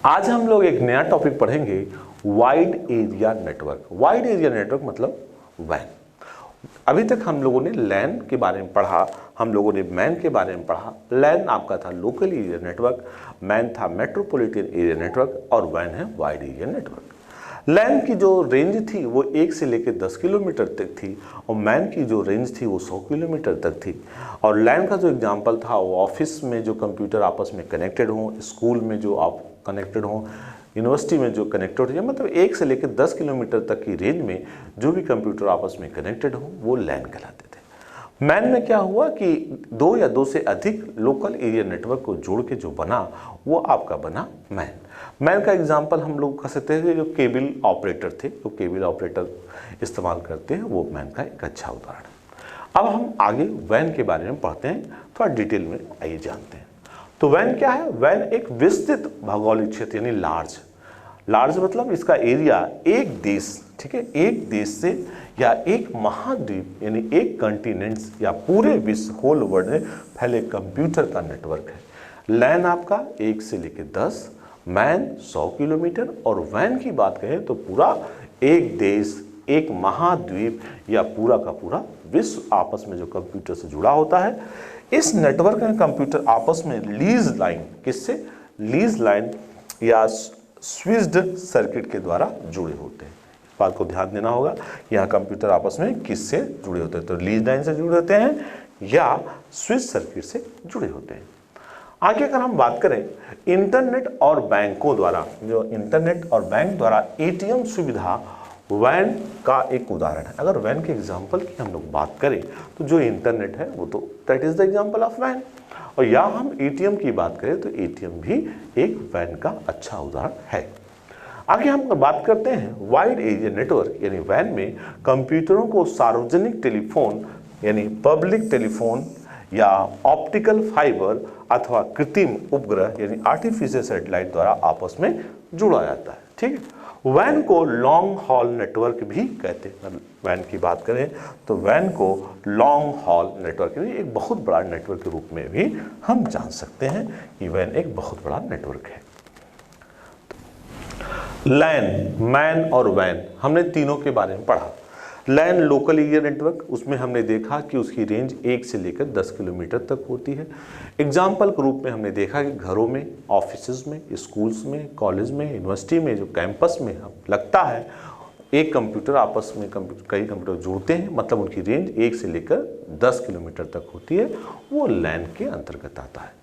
आज हम लोग एक नया टॉपिक पढ़ेंगे, wide area network. Wide area network मतलब वैन। अभी तक हम लोगों ने लैन के बारे में पढ़ा, हम लोगों ने मैन के बारे में पढ़ा। लैन आपका था लोकल एरिया नेटवर्क, मैन था मेट्रोपॉलिटन एरिया नेटवर्क और वैन है वाइड एरिया नेटवर्क। लैन की जो रेंज थी वो 1 से लेकर 10 किलोमीटर तक थी और मैन की जो रेंज थी वो 100 किलोमीटर तक थी। और लैन का जो एग्जांपल था वो ऑफिस में जो कंप्यूटर आपस में कनेक्टेड हों, स्कूल में जो आप कनेक्टेड हों, यूनिवर्सिटी में जो कनेक्टेड हो, मतलब 1 से लेकर 10 किलोमीटर तक की रेंज में जो भी कंप्यूटर आपस में कनेक्टेड हो वो लैन कहलाते थे। मैन में क्या हुआ कि 2 या 2 से अधिक लोकल एरिया नेटवर्क को जोड़ के जो बना वो आपका बना मैन। मैन का एग्जांपल हम लोग कह सकते हैं जो केबल ऑपरेटर थे, जो केबल ऑपरेटर इस्तेमाल करते हैं वो मैन का एक अच्छा उदाहरण है। अब हम आगे वैन के बारे में पढ़ते हैं, थोड़ा डिटेल में आइए जानते हैं। तो वैन क्या है? वैन एक विस्तृत भौगोलिक क्षेत्र यानी लार्ज मतलब इसका एरिया एक देश, ठीक है, एक देश से या एक महाद्वीप यानी एक कॉन्टिनेंट्स या पूरे विश्व होल वर्ल्ड में फैले कंप्यूटर का नेटवर्क है। लैन आपका 1 से लेकर 10, मैन 100 किलोमीटर और वैन की बात करें तो पूरा एक देश, एक महाद्वीप या पूरा का पूरा विश्व आपस में जो कंप्यूटर से जुड़ा होता है। इस नेटवर्क में कंप्यूटर आपस में लीज लाइन, किससे? लीज लाइन या स्विच्ड सर्किट के द्वारा जुड़े होते हैं। इस बात को ध्यान देना होगा, यहाँ कंप्यूटर आपस में किससे जुड़े होते हैं? तो लीज लाइन से जुड़े होते हैं या स्विच सर्किट से जुड़े होते हैं। आगे अगर हम बात करें इंटरनेट और बैंकों द्वारा, जो इंटरनेट और बैंक द्वारा एटीएम सुविधा वैन का एक उदाहरण है। अगर वैन के एग्जाम्पल की हम लोग बात करें तो जो इंटरनेट है वो तो that is the example of वैन, और या हम एटीएम की बात करें तो एटीएम भी एक वैन का अच्छा उदाहरण है। आगे हम बात करते हैं वाइड एरिया नेटवर्क यानी वैन में कंप्यूटरों को सार्वजनिक टेलीफोन यानी पब्लिक टेलीफोन या ऑप्टिकल फाइबर अथवा कृत्रिम उपग्रह यानी आर्टिफिशियल सैटेलाइट द्वारा आपस में जुड़ा जाता है। ठीक है, वैन को लॉन्ग हॉल नेटवर्क भी कहते हैं। वैन की बात करें तो वैन को लॉन्ग हॉल नेटवर्क यानी एक बहुत बड़ा नेटवर्क के रूप में भी हम जान सकते हैं कि वैन एक बहुत बड़ा नेटवर्क है। लैन, मैन और वैन हमने तीनों के बारे में पढ़ा। लैन लोकल एरिया नेटवर्क, उसमें हमने देखा कि उसकी रेंज 1 से लेकर 10 किलोमीटर तक होती है। एग्जाम्पल के रूप में हमने देखा कि घरों में, ऑफिसेज में, स्कूल्स में, कॉलेज में, यूनिवर्सिटी में, जो कैंपस में लगता है एक कंप्यूटर आपस में कई कंप्यूटर जुड़ते हैं, मतलब उनकी रेंज 1 से लेकर 10 किलोमीटर तक होती है, वो लैन के अंतर्गत आता है।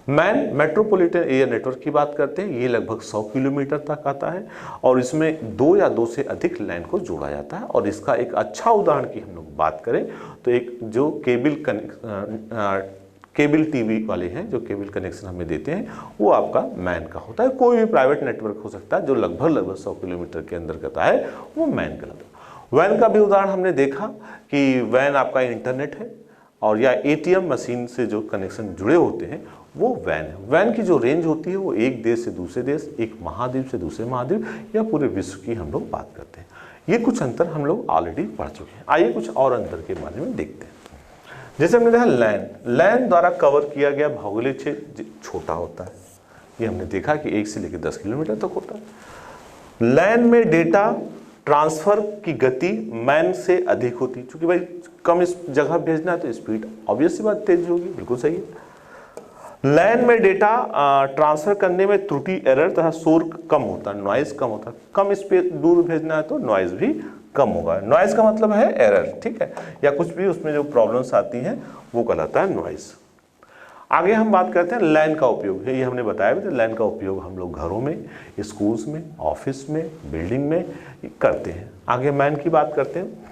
मैन मेट्रोपॉलिटन एरिया नेटवर्क की बात करते हैं, ये लगभग 100 किलोमीटर तक आता है और इसमें 2 या 2 से अधिक लाइन को जोड़ा जाता है। और इसका एक अच्छा उदाहरण की हम लोग बात करें तो एक जो केबल टीवी वाले हैं, जो केबल कनेक्शन हमें देते हैं, वो आपका मैन का होता है। कोई भी प्राइवेट नेटवर्क हो सकता है जो लगभग 100 किलोमीटर के अंतर्गत है, वो मैन कहलाता है। वैन का भी उदाहरण हमने देखा कि वैन आपका इंटरनेट है और या एटीएम मशीन से जो कनेक्शन जुड़े होते हैं वो वैन है। वैन की जो रेंज होती है वो एक देश से दूसरे देश, एक महाद्वीप से दूसरे महाद्वीप या पूरे विश्व की हम लोग बात करते हैं। ये कुछ अंतर हम लोग ऑलरेडी पढ़ चुके हैं। आइए कुछ और अंतर के बारे में देखते हैं। जैसे हमने देखा लैन द्वारा कवर किया गया भौगोलिक क्षेत्र छोटा होता है, ये हमने देखा कि 1 से लेकर 10 किलोमीटर तक होता है। लैन में डेटा ट्रांसफर की गति मैन से अधिक होती है, क्योंकि भाई कम इस जगह भेजना है तो स्पीड ऑब्वियस सी बात तेज होगी, बिल्कुल सही है। लैन में डेटा ट्रांसफर करने में त्रुटि, एरर तथा शोर कम होता है, नॉइज कम होता है। कम स्पेस दूर भेजना है तो नॉइज भी कम होगा। नॉइज का मतलब है एरर, ठीक है, या कुछ भी उसमें जो प्रॉब्लम्स आती हैं वो कहलाता है नॉइज। आगे हम बात करते हैं लैन का उपयोग, ये हमने बताया भी, लैन का उपयोग हम लोग घरों में, स्कूल्स में, ऑफिस में, बिल्डिंग में करते हैं। आगे मैन की बात करते हैं।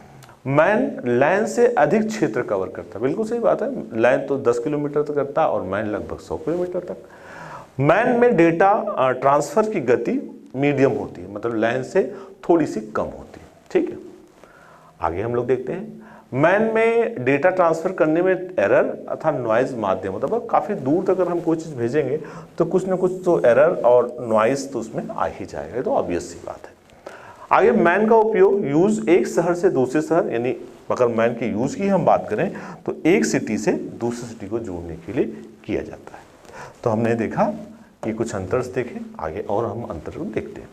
मैन लैन से अधिक क्षेत्र कवर करता है, बिल्कुल सही बात है। लैन तो 10 किलोमीटर तक करता है और मैन लगभग 100 किलोमीटर तक। मैन में डेटा ट्रांसफर की गति मीडियम होती है, मतलब लैन से थोड़ी सी कम होती है, ठीक है। आगे हम लोग देखते हैं मैन में डेटा ट्रांसफर करने में एरर अथवा नॉइज माध्यम, मतलब काफ़ी दूर तक अगर हम कोई चीज़ भेजेंगे तो कुछ ना कुछ तो एरर और नॉइज तो उसमें आ ही जाएगा, तो ऑब्वियस सी बात है। आगे मैन का उपयोग यूज एक शहर से दूसरे शहर, यानी अगर मैन के यूज की हम बात करें तो एक सिटी से दूसरी सिटी को जोड़ने के लिए किया जाता है। तो हमने देखा ये कुछ अंतर देखें, आगे और हम अंतर को देखते हैं।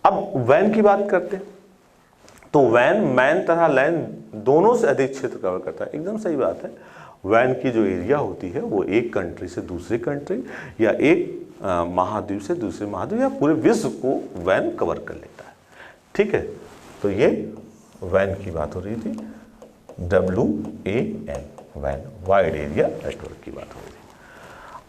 अब वैन की बात करते हैं, तो वैन मैन तथा लैन दोनों से अधिक क्षेत्र कवर करता है। एकदम सही बात है। वैन की जो एरिया होती है वो एक कंट्री से दूसरे कंट्री या एक महाद्वीप से दूसरे महाद्वीप या पूरे विश्व को वैन कवर कर लेता है। ठीक है, तो ये वैन की बात हो रही थी, WAN, वैन, वाइड एरिया नेटवर्क की बात हो रही थी।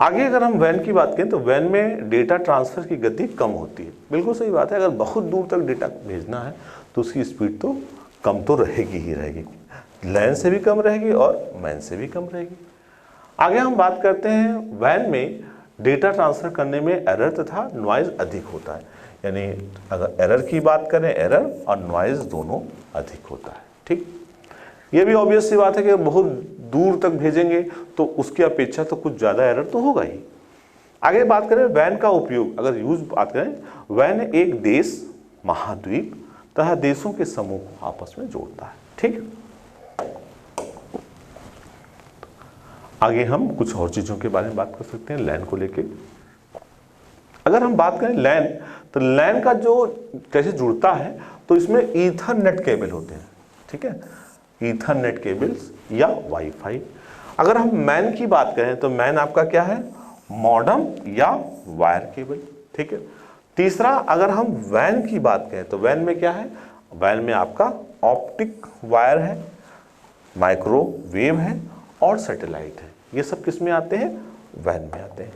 आगे अगर हम वैन की बात करें तो वैन में डेटा ट्रांसफर की गति कम होती है। बिल्कुल सही बात है, अगर बहुत दूर तक डेटा भेजना है तो उसकी स्पीड तो कम तो रहेगी ही रहेगी, लैन से भी कम रहेगी और मैन से भी कम रहेगी। आगे हम बात करते हैं वैन में डेटा ट्रांसफर करने में एरर तथा नॉइज अधिक होता है। यानी अगर एरर की बात करें, एरर और नॉइज दोनों अधिक होता है। ठीक, ये भी ऑब्वियस सी बात है कि बहुत दूर तक भेजेंगे तो उसकी अपेक्षा तो कुछ ज़्यादा एरर तो होगा ही। आगे बात करें वैन का उपयोग, अगर यूज बात करें, वैन एक देश, महाद्वीप तथा देशों के समूह को आपस में जोड़ता है। ठीक, आगे हम कुछ और चीज़ों के बारे में बात कर सकते हैं लैन को लेके। अगर हम बात करें लैन, तो लैन का जो कैसे जुड़ता है, तो इसमें ईथरनेट केबल होते हैं। ठीक है, ईथरनेट केबल्स या वाईफाई। अगर हम मैन की बात करें तो मैन आपका क्या है, मॉडेम या वायर केबल। ठीक है, तीसरा अगर हम वैन की बात करें तो वैन में क्या है, वैन में आपका ऑप्टिक वायर है, माइक्रोवेव है और सैटेलाइट है। ये सब किस में आते हैं, वैन में आते हैं।